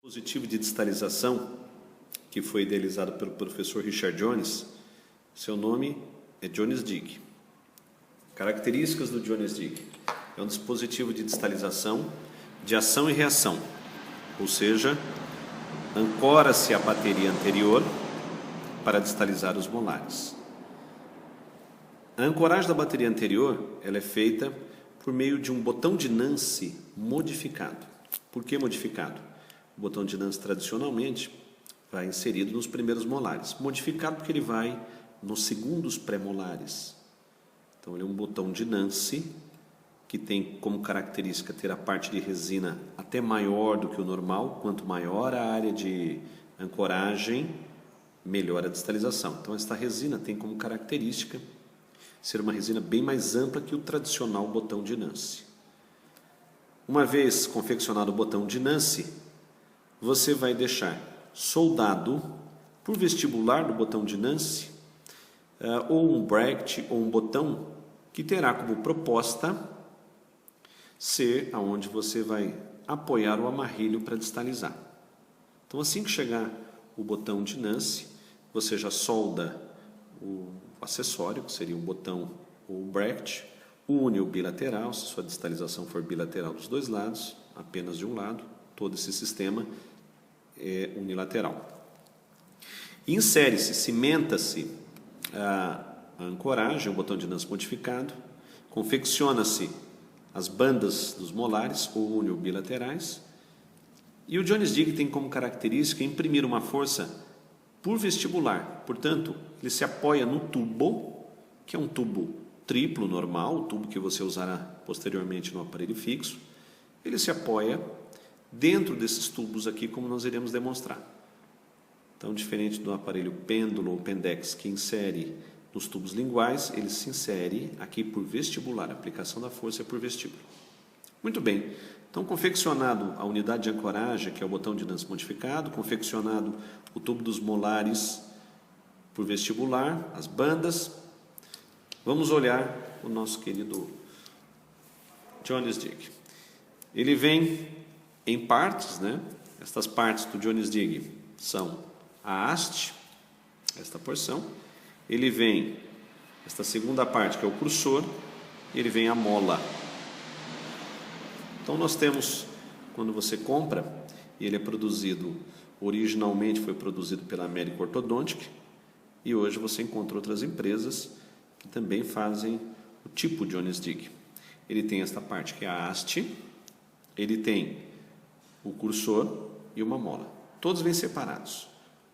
Dispositivo de distalização, que foi idealizado pelo professor Richard Jones, seu nome é Jones-Digg. Características do Jones-Digg: é um dispositivo de distalização de ação e reação, ou seja, ancora-se a bateria anterior para distalizar os molares. A ancoragem da bateria anterior ela é feita por meio de um botão de Nance modificado. Por que modificado? O botão de Nance tradicionalmente vai inserido nos primeiros molares, modificado porque ele vai nos segundos pré-molares. Então ele é um botão de Nance que tem como característica ter a parte de resina até maior do que o normal. Quanto maior a área de ancoragem, melhor a distalização. Então esta resina tem como característica ser uma resina bem mais ampla que o tradicional botão de Nance. Uma vez confeccionado o botão de Nance, você vai deixar soldado por vestibular do botão de Nance ou um bracket ou um botão que terá como proposta ser aonde você vai apoiar o amarrilho para distalizar. Então assim que chegar o botão de Nance, você já solda o acessório, que seria um botão ou um bracket, une o bilateral, se sua distalização for bilateral dos dois lados, apenas de um lado, todo esse sistema é unilateral. Insere-se, cimenta-se a ancoragem, o botão de Nance modificado, confecciona-se as bandas dos molares ou únio bilaterais, e o Jones-Digg tem como característica imprimir uma força por vestibular. Portanto, ele se apoia no tubo, que é um tubo triplo normal, o tubo que você usará posteriormente no aparelho fixo. Ele se apoia dentro desses tubos aqui, como nós iremos demonstrar. Então, diferente do aparelho pêndulo ou pendex que insere nos tubos linguais, ele se insere aqui por vestibular. A aplicação da força é por vestíbulo. Muito bem. Então, confeccionado a unidade de ancoragem, que é o botão de Nance modificado, confeccionado o tubo dos molares por vestibular, as bandas, vamos olhar o nosso querido Jones-Digg. Ele vem em partes, né? Estas partes do Jones-Digg são a haste, esta porção. Ele vem, esta segunda parte, que é o cursor, e ele vem a mola. Então nós temos, quando você compra, ele é produzido, originalmente foi produzido pela American Orthodontic, e hoje você encontra outras empresas que também fazem o tipo Jones-Digg. Ele tem esta parte que é a haste, ele tem o cursor e uma mola. Todos vêm separados.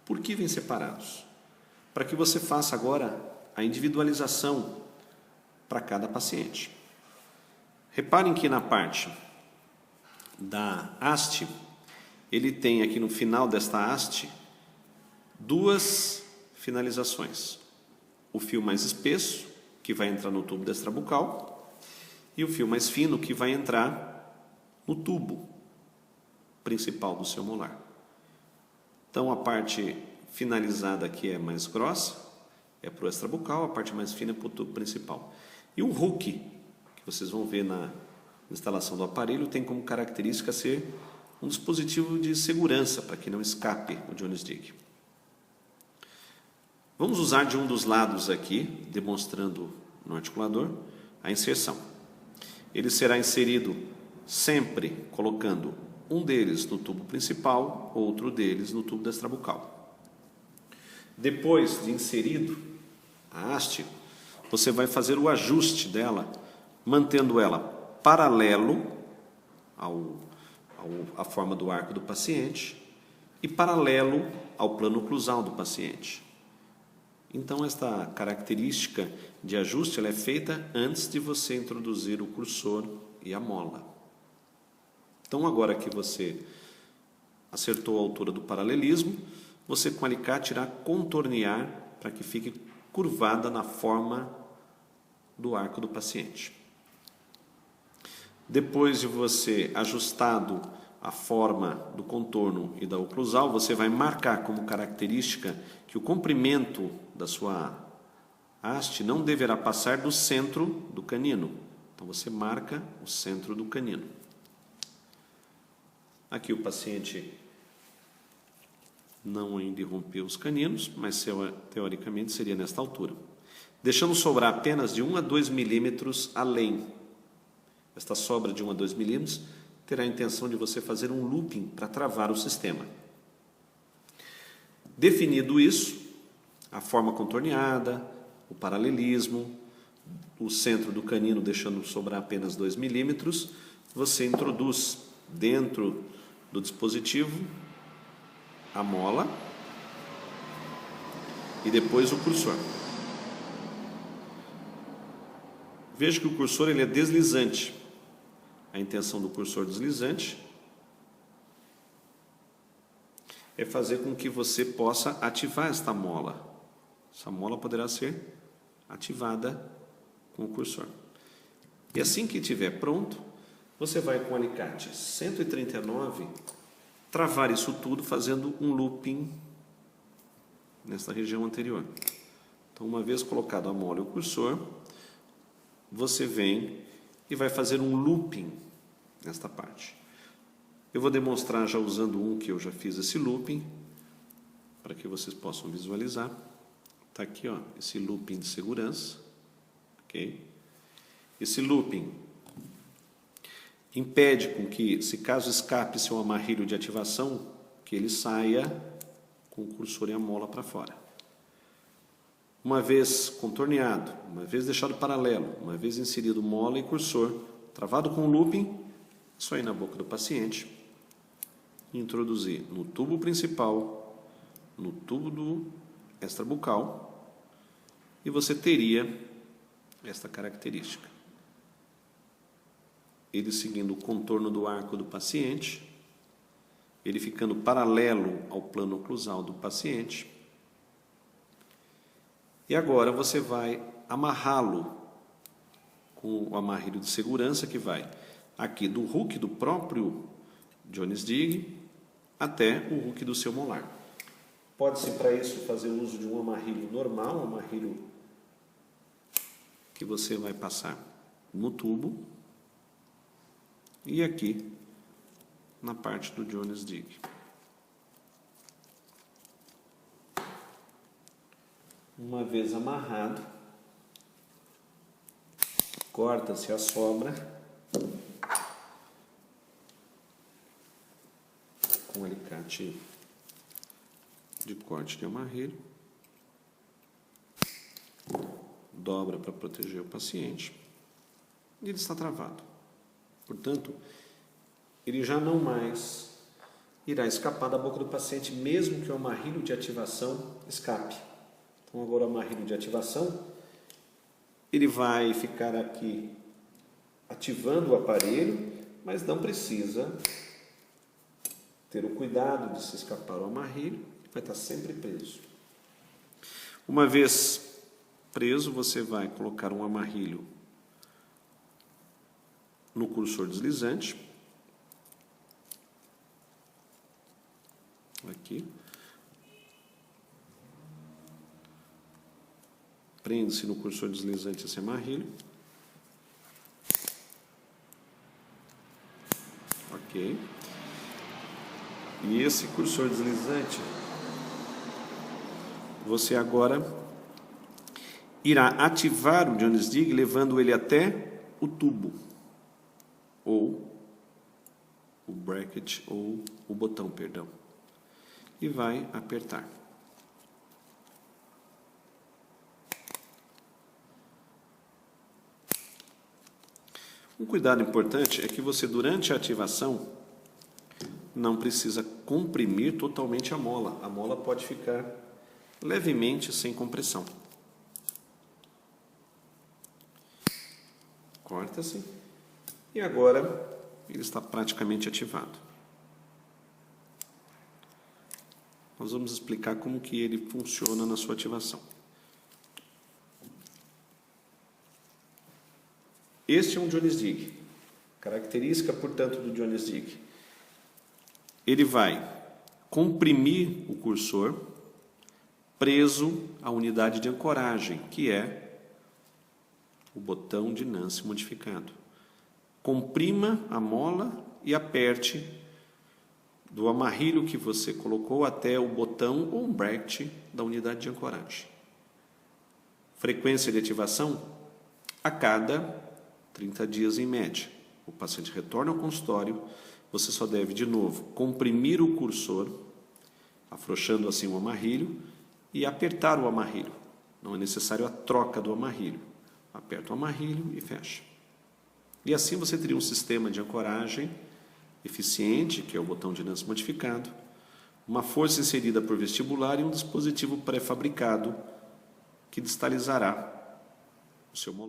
Por que vêm separados? Para que você faça agora a individualização para cada paciente. Reparem que na parte da haste, ele tem aqui no final desta haste duas finalizações. O fio mais espesso, que vai entrar no tubo extrabucal, e o fio mais fino, que vai entrar no tubo principal do seu molar. Então a parte finalizada aqui é mais grossa, é para o extrabucal, a parte mais fina é para o tubo principal. E o hook, que vocês vão ver na instalação do aparelho, tem como característica ser um dispositivo de segurança para que não escape o Jones-Digg. Vamos usar de um dos lados aqui, demonstrando no articulador, a inserção. Ele será inserido sempre colocando um deles no tubo principal, outro deles no tubo extrabucal. Depois de inserido a haste, você vai fazer o ajuste dela, mantendo ela paralelo à forma do arco do paciente e paralelo ao plano oclusal do paciente. Então, esta característica de ajuste ela é feita antes de você introduzir o cursor e a mola. Então, agora que você acertou a altura do paralelismo, você com o alicate irá contornear para que fique curvada na forma do arco do paciente. Depois de você ajustado a forma do contorno e da oclusal, você vai marcar como característica que o comprimento da sua haste não deverá passar do centro do canino. Então você marca o centro do canino. Aqui o paciente não ainda romper os caninos, mas teoricamente seria nesta altura. Deixando sobrar apenas de 1 a 2 milímetros além. Esta sobra de 1 a 2 milímetros terá a intenção de você fazer um looping para travar o sistema. Definido isso, a forma contorneada, o paralelismo, o centro do canino deixando sobrar apenas 2 milímetros, você introduz dentro do dispositivo a mola e depois o cursor. Veja que o cursor ele é deslizante. A intenção do cursor deslizante é fazer com que você possa ativar esta mola. Essa mola poderá ser ativada com o cursor. E assim que estiver pronto, você vai com o alicate 139 travar isso tudo fazendo um looping nesta região anterior. Então, uma vez colocado a mola e o cursor, você vem e vai fazer um looping nesta parte. Eu vou demonstrar já usando um que eu já fiz esse looping, para que vocês possam visualizar. Está aqui, ó, esse looping de segurança. Ok? Esse looping impede com que, se caso escape seu amarrilho de ativação, que ele saia com o cursor e a mola para fora. Uma vez contorneado, uma vez deixado paralelo, uma vez inserido mola e cursor, travado com o looping, é só ir na boca do paciente e introduzir no tubo principal, no tubo do extrabucal, e você teria esta característica. Ele seguindo o contorno do arco do paciente, ele ficando paralelo ao plano oclusal do paciente. E agora você vai amarrá-lo com o amarrilho de segurança que vai aqui do hook do próprio Jones Dig até o hook do seu molar. Pode-se para isso fazer uso de um amarrilho normal, um amarrilho que você vai passar no tubo e aqui na parte do Jones Dig. Uma vez amarrado, corta-se a sobra com alicate de corte de amarrilho, dobra para proteger o paciente e ele está travado. Portanto, ele já não mais irá escapar da boca do paciente, mesmo que o amarrilho de ativação escape. Então, agora o amarrilho de ativação, ele vai ficar aqui ativando o aparelho, mas não precisa ter o cuidado de se escapar o amarrilho, vai estar sempre preso. Uma vez preso, você vai colocar um amarrilho no cursor deslizante, aqui, prende-se no cursor deslizante esse amarrilho, ok, e esse cursor deslizante, você agora irá ativar o Jones Dig levando ele até o tubo, ou o bracket, ou o botão, perdão, e vai apertar. Um cuidado importante é que você, durante a ativação, não precisa comprimir totalmente a mola. A mola pode ficar levemente sem compressão. Corta-se. E agora ele está praticamente ativado. Nós vamos explicar como que ele funciona na sua ativação. Este é um Jones Dig. Característica, portanto, do Jones Dig. Ele vai comprimir o cursor preso à unidade de ancoragem, que é o botão de Nance modificado. Comprima a mola e aperte do amarrilho que você colocou até o botão ou um bracket da unidade de ancoragem. Frequência de ativação a cada 30 dias em média. O paciente retorna ao consultório, você só deve de novo comprimir o cursor, afrouxando assim o amarrilho, e apertar o amarrilho. Não é necessário a troca do amarrilho. Aperta o amarrilho e fecha. E assim você teria um sistema de ancoragem eficiente, que é o botão de Nance modificado, uma força inserida por vestibular e um dispositivo pré-fabricado que distalizará o seu molar.